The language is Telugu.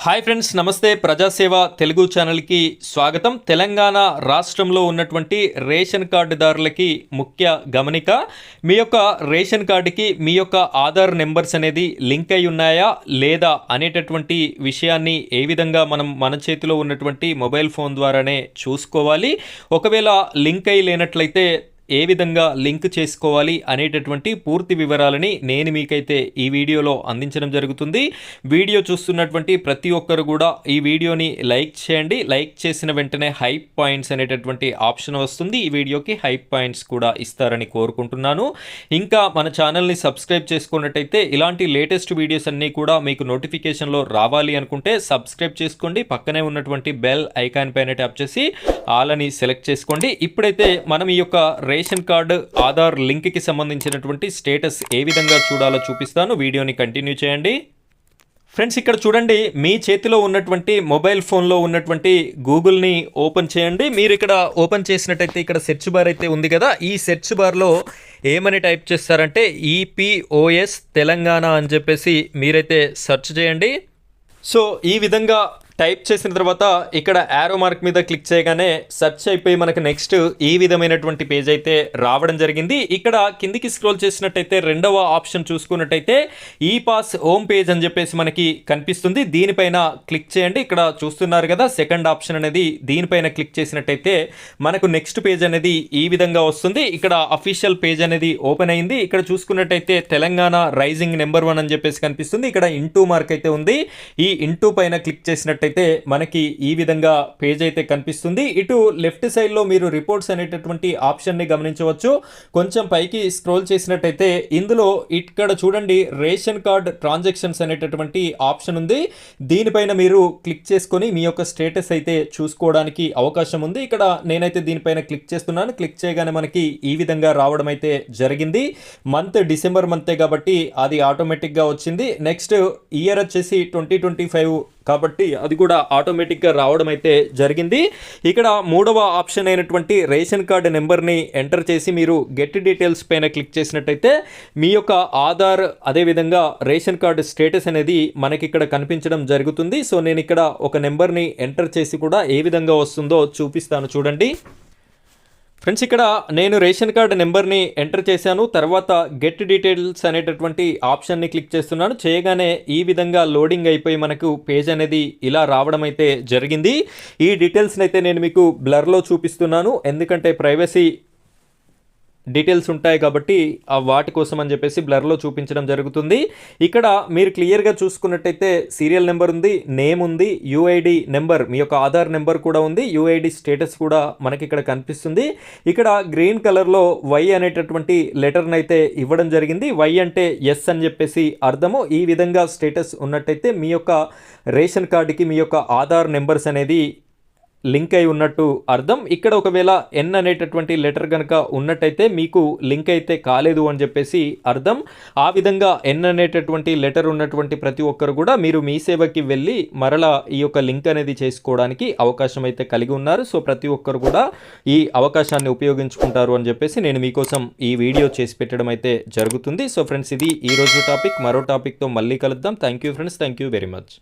హాయ్ ఫ్రెండ్స్, నమస్తే. ప్రజాసేవ తెలుగు ఛానల్కి స్వాగతం. తెలంగాణ రాష్ట్రంలో ఉన్నటువంటి రేషన్ కార్డుదారులకి ముఖ్య గమనిక, మీ యొక్క రేషన్ కార్డుకి మీ యొక్క ఆధార్ నెంబర్స్ అనేది లింక్ అయి ఉన్నాయా లేదా అనేటటువంటి విషయాన్ని ఏ విధంగా మనం మన చేతిలో ఉన్నటువంటి మొబైల్ ఫోన్ ద్వారానే చూసుకోవాలి. ఒకవేళ లింక్ అయి లేనట్లయితే ఏ విధంగా లింక్ చేసుకోవాలి అనేటటువంటి పూర్తి వివరాలని నేను మీకైతే ఈ వీడియోలో అందించడం జరుగుతుంది. వీడియో చూస్తున్నటువంటి ప్రతి ఒక్కరు కూడా ఈ వీడియోని లైక్ చేయండి. లైక్ చేసిన వెంటనే హైప్ పాయింట్స్ అనేటటువంటి ఆప్షన్ వస్తుంది. ఈ వీడియోకి హైప్ పాయింట్స్ కూడా ఇస్తారని కోరుకుంటున్నాను. ఇంకా మన ఛానల్ని సబ్స్క్రైబ్ చేసుకున్నట్టయితే ఇలాంటి లేటెస్ట్ వీడియోస్ అన్నీ కూడా మీకు నోటిఫికేషన్లో రావాలి అనుకుంటే సబ్స్క్రైబ్ చేసుకోండి. పక్కనే ఉన్నటువంటి బెల్ ఐకాన్ పైన ట్యాప్ చేసి ఆల్ అని సెలెక్ట్ చేసుకోండి. ఇప్పుడైతే మనం ఈ యొక్క రేషన్ కార్డు ఆధార్ లింక్కి సంబంధించినటువంటి స్టేటస్ ఏ విధంగా చూడాలో చూపిస్తాను. వీడియోని కంటిన్యూ చేయండి. ఫ్రెండ్స్, ఇక్కడ చూడండి, మీ చేతిలో ఉన్నటువంటి మొబైల్ ఫోన్లో ఉన్నటువంటి గూగుల్ని ఓపెన్ చేయండి. మీరు ఇక్కడ ఓపెన్ చేసినట్టయితే ఇక్కడ సెర్చ్ బార్ అయితే ఉంది కదా, ఈ సెర్చ్ బార్లో ఏమని టైప్ చేస్తారంటే ఈపీఓఎస్ తెలంగాణ అని చెప్పేసి మీరైతే సెర్చ్ చేయండి. సో ఈ విధంగా టైప్ చేసిన తర్వాత ఇక్కడ యారో మార్క్ మీద క్లిక్ చేయగానే సెర్చ్ అయిపోయి మనకు నెక్స్ట్ ఈ విధమైనటువంటి పేజ్ అయితే రావడం జరిగింది. ఇక్కడ కిందికి స్క్రోల్ చేసినట్టయితే రెండవ ఆప్షన్ చూసుకున్నట్టయితే ఈ పాస్ హోమ్ పేజ్ అని చెప్పేసి మనకి కనిపిస్తుంది. దీనిపైన క్లిక్ చేయండి. ఇక్కడ చూస్తున్నారు కదా, సెకండ్ ఆప్షన్ అనేది దీనిపైన క్లిక్ చేసినట్టయితే మనకు నెక్స్ట్ పేజ్ అనేది ఈ విధంగా వస్తుంది. ఇక్కడ అఫీషియల్ పేజ్ అనేది ఓపెన్ అయింది. ఇక్కడ చూసుకున్నట్టయితే తెలంగాణ రైజింగ్ నెంబర్ 1 అని చెప్పేసి కనిపిస్తుంది. ఇక్కడ ఇంటూ మార్క్ అయితే ఉంది. ఈ ఇంటూ పైన క్లిక్ చేసినట్టయితే మనకి ఈ విధంగా పేజ్ అయితే కనిపిస్తుంది. ఇటు లెఫ్ట్ సైడ్ లో మీరు రిపోర్ట్స్ అనేటటువంటి ఆప్షన్ ని గమనించవచ్చు. కొంచెం పైకి స్క్రోల్ చేసినట్టయితే ఇందులో ఇక్కడ చూడండి, రేషన్ కార్డ్ ట్రాన్సాక్షన్స్ అనేటటువంటి ఆప్షన్ ఉంది. దీనిపైన మీరు క్లిక్ చేసుకొని మీ యొక్క స్టేటస్ అయితే చూసుకోవడానికి అవకాశం ఉంది. ఇక్కడ నేనైతే దీనిపైన క్లిక్ చేస్తున్నాను. క్లిక్ చేయగానే మనకి ఈ విధంగా రావడం అయితే జరిగింది. మంత్ డిసెంబర్ మంతే కాబట్టి అది ఆటోమేటిక్గా వచ్చింది. నెక్స్ట్ ఇయర్ వచ్చేసి 2025 కాబట్టి అది కూడా ఆటోమేటిక్గా రావడం అయితే జరిగింది. ఇక్కడ మూడవ ఆప్షన్ అయినటువంటి రేషన్ కార్డు నెంబర్ని ఎంటర్ చేసి మీరు గెట్ డీటెయిల్స్ పైన క్లిక్ చేసినట్టయితే మీ యొక్క ఆధార్ అదేవిధంగా రేషన్ కార్డు స్టేటస్ అనేది మనకి ఇక్కడ కనిపించడం జరుగుతుంది. సో నేను ఇక్కడ ఒక నెంబర్ని ఎంటర్ చేసి కూడా ఏ విధంగా వస్తుందో చూపిస్తాను చూడండి. ఫ్రెండ్స్, ఇక్కడ నేను రేషన్ కార్డు నెంబర్ని ఎంటర్ చేశాను. తర్వాత గెట్ డీటెయిల్స్ అనేటటువంటి ఆప్షన్ని క్లిక్ చేస్తున్నాను. చేయగానే ఈ విధంగా లోడింగ్ అయిపోయి మనకు పేజ్ అనేది ఇలా రావడం అయితే జరిగింది. ఈ డీటెయిల్స్ని అయితే నేను మీకు బ్లర్లో చూపిస్తున్నాను, ఎందుకంటే ప్రైవసీ డీటెయిల్స్ ఉంటాయి కాబట్టి వాటి కోసం అని చెప్పేసి బ్లర్లో చూపించడం జరుగుతుంది. ఇక్కడ మీరు క్లియర్గా చూసుకున్నట్టయితే సీరియల్ నెంబర్ ఉంది, నేమ్ ఉంది, యూఐడి నెంబర్ మీ యొక్క ఆధార్ నెంబర్ కూడా ఉంది, యూఐడి స్టేటస్ కూడా మనకి ఇక్కడ కనిపిస్తుంది. ఇక్కడ గ్రీన్ కలర్లో వై అనేటటువంటి లెటర్ని అయితే ఇవ్వడం జరిగింది. వై అంటే ఎస్ అని చెప్పేసి అర్థము. ఈ విధంగా స్టేటస్ ఉన్నట్టయితే మీ యొక్క రేషన్ కార్డుకి మీ యొక్క ఆధార్ నెంబర్స్ అనేది లింక్ అయి ఉన్నట్టు అర్థం. ఇక్కడ ఒకవేళ ఎన్ అనేటటువంటి లెటర్ కనుక ఉన్నట్టయితే మీకు లింక్ అయితే కాలేదు అని చెప్పేసి అర్థం. ఆ విధంగా ఎన్ అనేటటువంటి లెటర్ ఉన్నటువంటి ప్రతి ఒక్కరు కూడా మీరు మీ సేవకి వెళ్ళి మరలా ఈ యొక్క లింక్ అనేది చేసుకోవడానికి అవకాశం అయితే కలిగి ఉన్నారు. సో ప్రతి ఒక్కరు కూడా ఈ అవకాశాన్ని ఉపయోగించుకుంటారు అని చెప్పేసి నేను మీకోసం ఈ వీడియో చేసి పెట్టడం అయితే జరుగుతుంది. సో ఫ్రెండ్స్, ఇది ఈరోజు టాపిక్. మరో టాపిక్తో మళ్ళీ కలుద్దాం. Thank you friends, thank you very much.